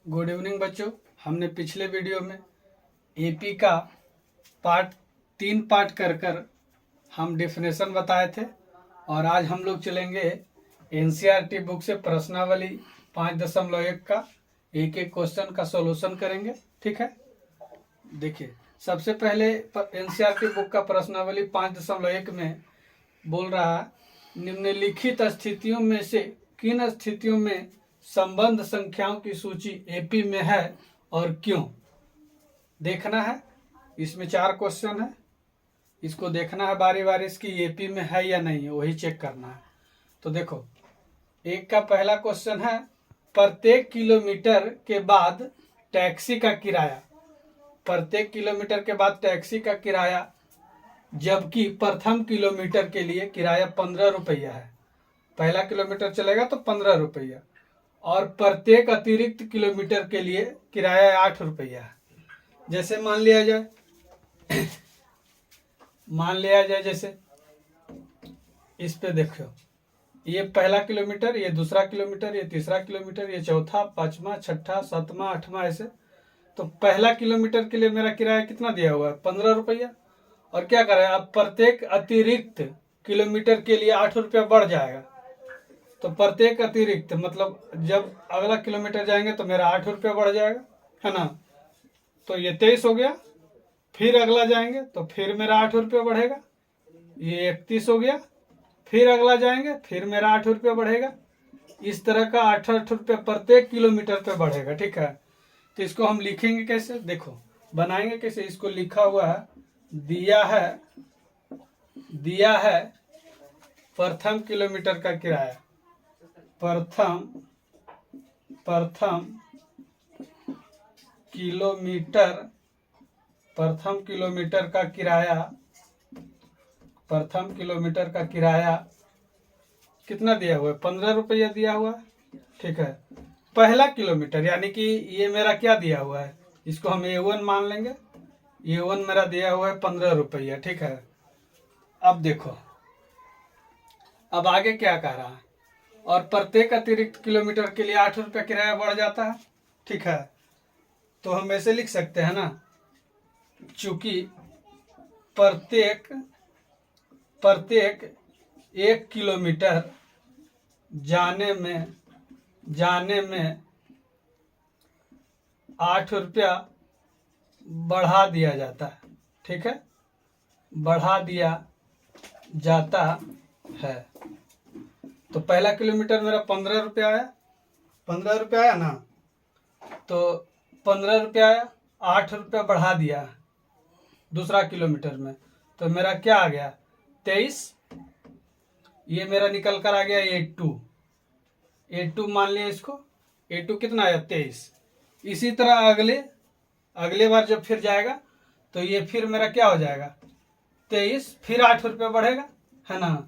Good evening बच्चों। हमने पिछले वीडियो में एपी का तीन पार्ट कर हम डेफिनेशन बताए थे और आज हम लोग चलेंगे एनसीईआरटी बुक से प्रश्नावली 5.1 का एक एक क्वेश्चन का सॉल्यूशन करेंगे। ठीक है, देखिए सबसे पहले एनसीईआरटी बुक का प्रश्नावली 5.1 में बोल रहा है, निम्नलिखित स्थितियों में से किन स्थितियों में संबंध संख्याओं की सूची एपी में है और क्यों? देखना है। इसमें 4 क्वेश्चन है, इसको देखना है बारी बारी इसकी एपी में है या नहीं है, वही चेक करना है। तो देखो, एक का पहला क्वेश्चन है, प्रत्येक किलोमीटर के बाद टैक्सी का किराया, प्रत्येक किलोमीटर के बाद टैक्सी का किराया, जबकि प्रथम किलोमीटर के लिए किराया 15 रुपया है। पहला किलोमीटर चलेगा तो 15 रुपया, और प्रत्येक अतिरिक्त किलोमीटर के लिए किराया 8 रुपया है। जैसे मान लिया जाए जैसे इस पे देखो, ये पहला किलोमीटर, ये दूसरा किलोमीटर, ये तीसरा किलोमीटर, ये चौथा, पांचवा, छठा, सातवां, आठवां, ऐसे। तो पहला किलोमीटर के लिए मेरा किराया कितना दिया हुआ है? 15 रुपया। और क्या कर रहा है, अब प्रत्येक अतिरिक्त किलोमीटर के लिए 8 रुपया बढ़ जाएगा। तो प्रत्येक अतिरिक्त मतलब जब अगला किलोमीटर जाएंगे तो मेरा 8 रुपया बढ़ जाएगा, है ना। तो ये 23 हो गया। फिर अगला जाएंगे तो फिर मेरा 8 रुपया बढ़ेगा, ये 31 हो गया। फिर अगला जाएंगे फिर मेरा 8 रुपया बढ़ेगा। इस तरह का 8 रुपया प्रत्येक किलोमीटर पे बढ़ेगा। ठीक है, तो इसको हम लिखेंगे कैसे? देखो बनाएंगे कैसे। इसको लिखा हुआ है, दिया है प्रथम किलोमीटर का किराया, प्रथम किलोमीटर का किराया, प्रथम किलोमीटर का किराया कितना दिया हुआ है? 15 रुपया दिया हुआ है। ठीक है, पहला किलोमीटर यानी कि ये मेरा क्या दिया हुआ है, इसको हम A1 मान लेंगे। A1 मेरा दिया हुआ है 15 रुपया। ठीक है, अब देखो अब आगे क्या कह रहा है, और प्रत्येक अतिरिक्त किलोमीटर के लिए 8 रुपया किराया बढ़ जाता है। ठीक है, तो हम ऐसे लिख सकते हैं ना, चूंकि प्रत्येक 1 किलोमीटर जाने में 8 रुपया बढ़ा दिया जाता है। ठीक है, बढ़ा दिया जाता है। तो पहला किलोमीटर मेरा 15 रुपया आया, 15 रुपया आया ना, तो 15 रुपया आया, 8 रुपया बढ़ा दिया दूसरा किलोमीटर में, तो मेरा क्या आ गया? 23। ये मेरा निकल कर आ गया A2 मान लिया इसको। A2 कितना आया? 23। इसी तरह अगले बार जब फिर जाएगा तो ये फिर मेरा क्या हो जाएगा? 23, फिर 8 रुपये बढ़ेगा, है ना।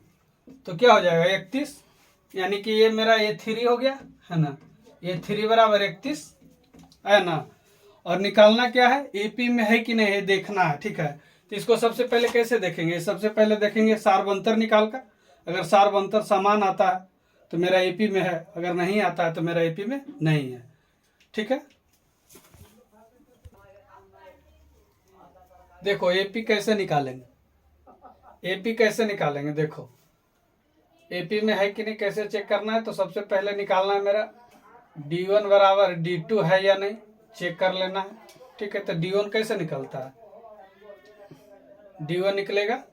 तो क्या हो जाएगा? 31, यानी कि ये मेरा A3 हो गया, है ना। A3 बराबर 31 है ना। और निकालना क्या है? एपी में है कि नहीं है देखना है। ठीक है, तो इसको सबसे पहले कैसे देखेंगे? सबसे पहले देखेंगे सार्वंतर निकाल कर। अगर सार्वंतर समान आता है तो मेरा एपी में है, अगर नहीं आता है तो मेरा एपी में नहीं है। ठीक है, देखो एपी कैसे निकालेंगे, देखो एपी में है कि नहीं कैसे चेक करना है। तो सबसे पहले निकालना है मेरा D1 बराबर D2 है या नहीं, चेक कर लेना है। ठीक है, तो D1 कैसे निकलता है? D1 निकलेगा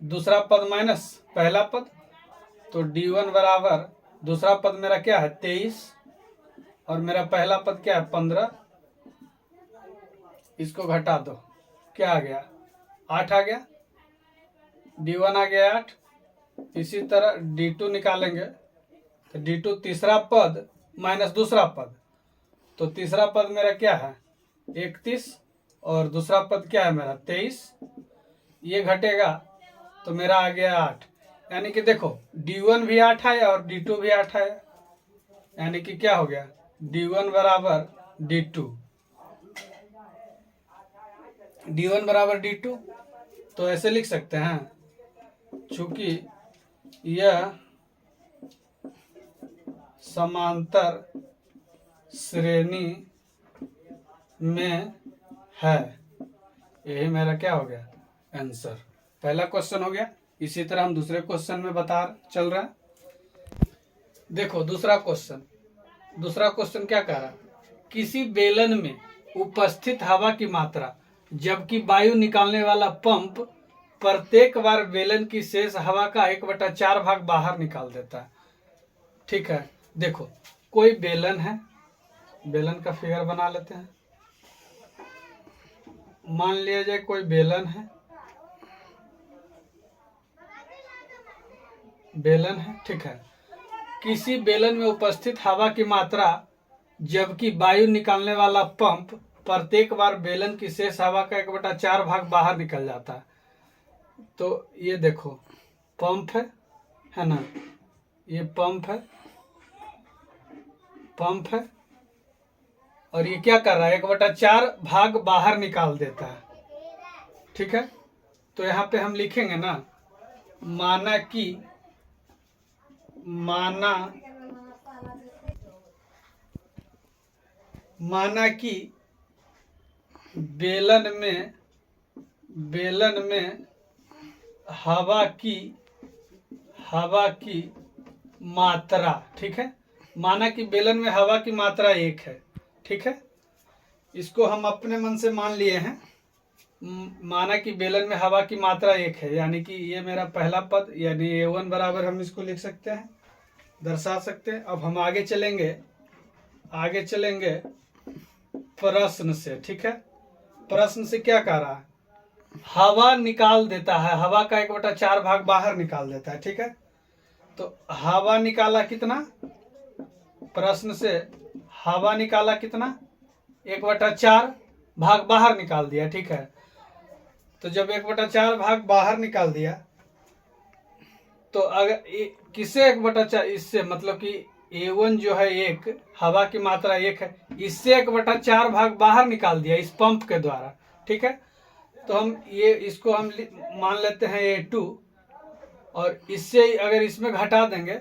दूसरा पद माइनस पहला पद, तो D1 बराबर दूसरा पद मेरा क्या है? 23, और मेरा पहला पद क्या है? 15। इसको घटा दो, क्या आ गया? 8 आ गया। D1 आ गया 8। इसी तरह D2 निकालेंगे तो D2 तीसरा पद माइनस दूसरा पद, तो तीसरा पद मेरा क्या है? 31, और दूसरा पद क्या है मेरा? 23। ये घटेगा तो मेरा आ गया 8। यानी कि देखो D1 भी 8 आया और D2 भी 8 आया, यानी कि क्या हो गया? D1 बराबर D2। तो ऐसे लिख सकते हैं, चूंकि यह समांतर श्रेणी में है। यही मेरा क्या हो गया आंसर। पहला क्वेश्चन हो गया। इसी तरह हम दूसरे क्वेश्चन में बता चल रहा है। देखो दूसरा क्वेश्चन क्या कह रहा, किसी बेलन में उपस्थित हवा की मात्रा जबकि वायु निकालने वाला पंप प्रत्येक बार बेलन की शेष हवा का 1/4 भाग बाहर निकाल देता है। ठीक है, देखो कोई बेलन है, बेलन का फिगर बना लेते हैं। मान लिया जाए कोई बेलन है, ठीक है। किसी बेलन में उपस्थित हवा की मात्रा जबकि वायु निकालने वाला पंप प्रत्येक बार बेलन की शेष हवा का 1/4 भाग बाहर निकल जाता है। तो ये देखो पंप है ना, ये पंप है और ये क्या कर रहा है 1/4 भाग बाहर निकाल देता है। ठीक है, तो यहाँ पे हम लिखेंगे ना, माना कि बेलन में हवा की मात्रा, ठीक है, माना कि बेलन में हवा की मात्रा 1 है। ठीक है, इसको हम अपने मन से मान लिए हैं। माना कि बेलन में हवा की मात्रा 1 है, यानी कि ये मेरा पहला पद, यानी A1 बराबर हम इसको लिख सकते हैं, दर्शा सकते हैं। अब हम आगे चलेंगे प्रश्न से। ठीक है, प्रश्न से क्या कह रहा है, हवा निकाल देता है, हवा का 1/4 भाग बाहर निकाल देता है। ठीक है, तो हवा निकाला कितना, प्रश्न से हवा निकाला कितना, 1/4 भाग बाहर निकाल दिया। ठीक है, तो जब 1/4 भाग बाहर निकाल दिया तो अगर किससे 1/4, इससे मतलब कि A1 जो है 1, हवा की मात्रा 1 है, इससे 1/4 भाग बाहर निकाल दिया इस पंप के द्वारा। ठीक है, तो हम इसको हम मान लेते हैं A2, और इससे अगर इसमें घटा देंगे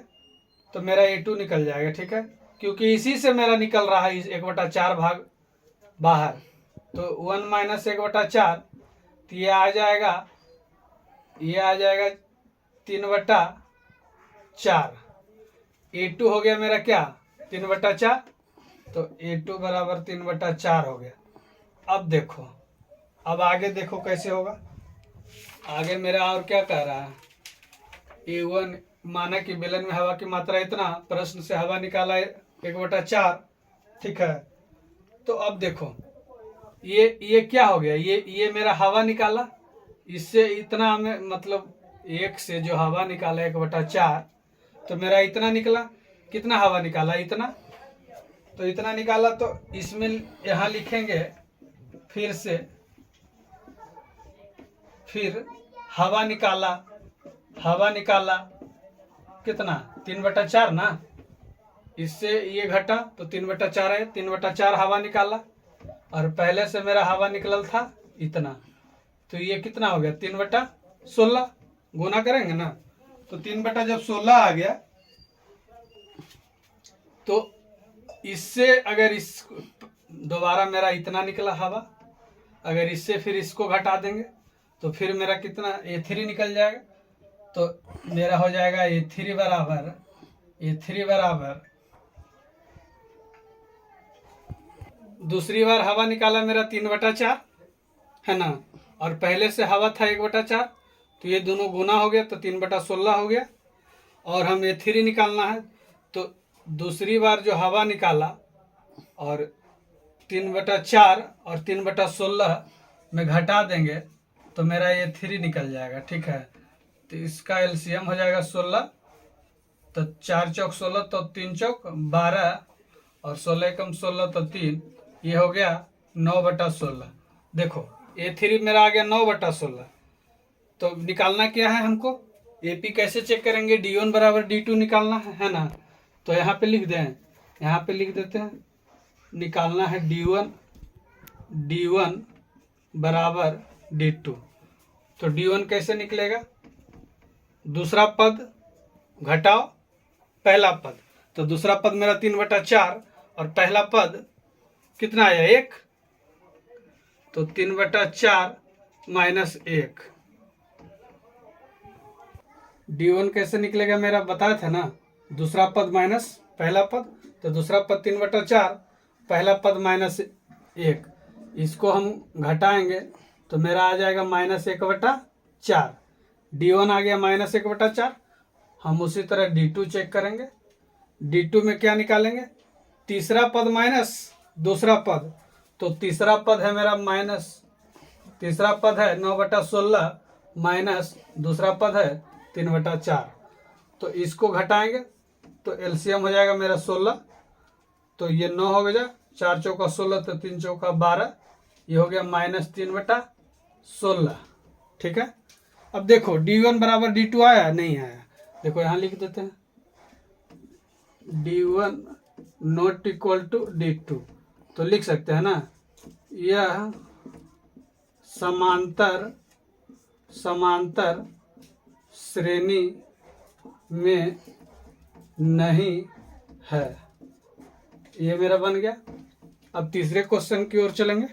तो मेरा A2 निकल जाएगा। ठीक है, क्योंकि इसी से मेरा निकल रहा है 1/4 भाग बाहर, तो 1 - 1/4, तो ये आ जाएगा 3/4। A2 हो गया मेरा क्या 3/4, तो A2 बराबर 3/4 हो गया। अब देखो, अब आगे देखो कैसे होगा। आगे मेरा और क्या कह रहा है, A1 माना कि बेलन में हवा की मात्रा इतना, प्रश्न से हवा निकाला 1/4। ठीक है, तो अब देखो ये क्या हो गया, ये मेरा हवा निकाला, इससे इतना में मतलब 1 से जो हवा निकाला 1/4, तो मेरा इतना निकला। कितना हवा निकाला, इतना, तो इतना निकाला, तो इसमें यहाँ लिखेंगे फिर हवा निकाला कितना 3/4 ना, इससे ये घटा तो 3/4 है, 3/4 हवा निकाला, और पहले से मेरा हवा निकल था इतना, तो ये कितना हो गया 3/16। गुना करेंगे ना, तो 3/16 आ गया। तो इससे अगर इस दोबारा मेरा इतना निकला हवा, अगर इससे फिर इसको घटा देंगे तो फिर मेरा कितना A3 निकल जाएगा। तो मेरा हो जाएगा A3 बराबर दूसरी बार हवा निकाला मेरा 3/4 है ना, और पहले से हवा था 1/4, तो ये दोनों गुना हो गया, तो 3/16 हो गया। और हम A3 निकालना है, तो दूसरी बार जो हवा निकाला और 3/4 और 3/16 में घटा देंगे तो मेरा A3 निकल जाएगा। ठीक है, तो इसका LCM हो जाएगा 16, तो 4 चौक 16, तो 3 चौक 12, और 16 एकम 16, तो 3, ये हो गया 9/16। देखो A3 मेरा आ गया 9/16। तो निकालना क्या है हमको, AP कैसे चेक करेंगे, D1 बराबर D2 निकालना है ना। तो यहाँ पे लिख दें, यहाँ पे लिख देते हैं, निकालना है D1 बराबर D2। तो D1 कैसे निकलेगा, दूसरा पद घटाओ पहला पद, तो दूसरा पद मेरा 3/4 और पहला पद कितना आया 1, तो 3/4 माइनस 1। D1 कैसे निकलेगा मेरा बताया था ना, दूसरा पद माइनस पहला पद, तो दूसरा पद 3/4, पहला पद माइनस 1, इसको हम घटाएंगे तो मेरा आ जाएगा -1/4। D1 आ गया -1/4। हम उसी तरह D2 चेक करेंगे। D2 में क्या निकालेंगे, तीसरा पद माइनस दूसरा पद, तो तीसरा पद है मेरा तीसरा पद है 9/16 माइनस दूसरा पद है 3/4, तो इसको घटाएंगे तो एलसीएम हो जाएगा मेरा 16, तो ये 9 हो गया, 4 चौका 16, तो 3 चौका 12, ये हो गया -3/16। ठीक है। अब देखो D1 बराबर D2 आया नहीं आया, देखो यहाँ लिख देते हैं D1 not equal to D2, तो लिख सकते हैं ना, यह समांतर श्रेणी में नहीं है। ये मेरा बन गया। अब तीसरे क्वेश्चन की ओर चलेंगे।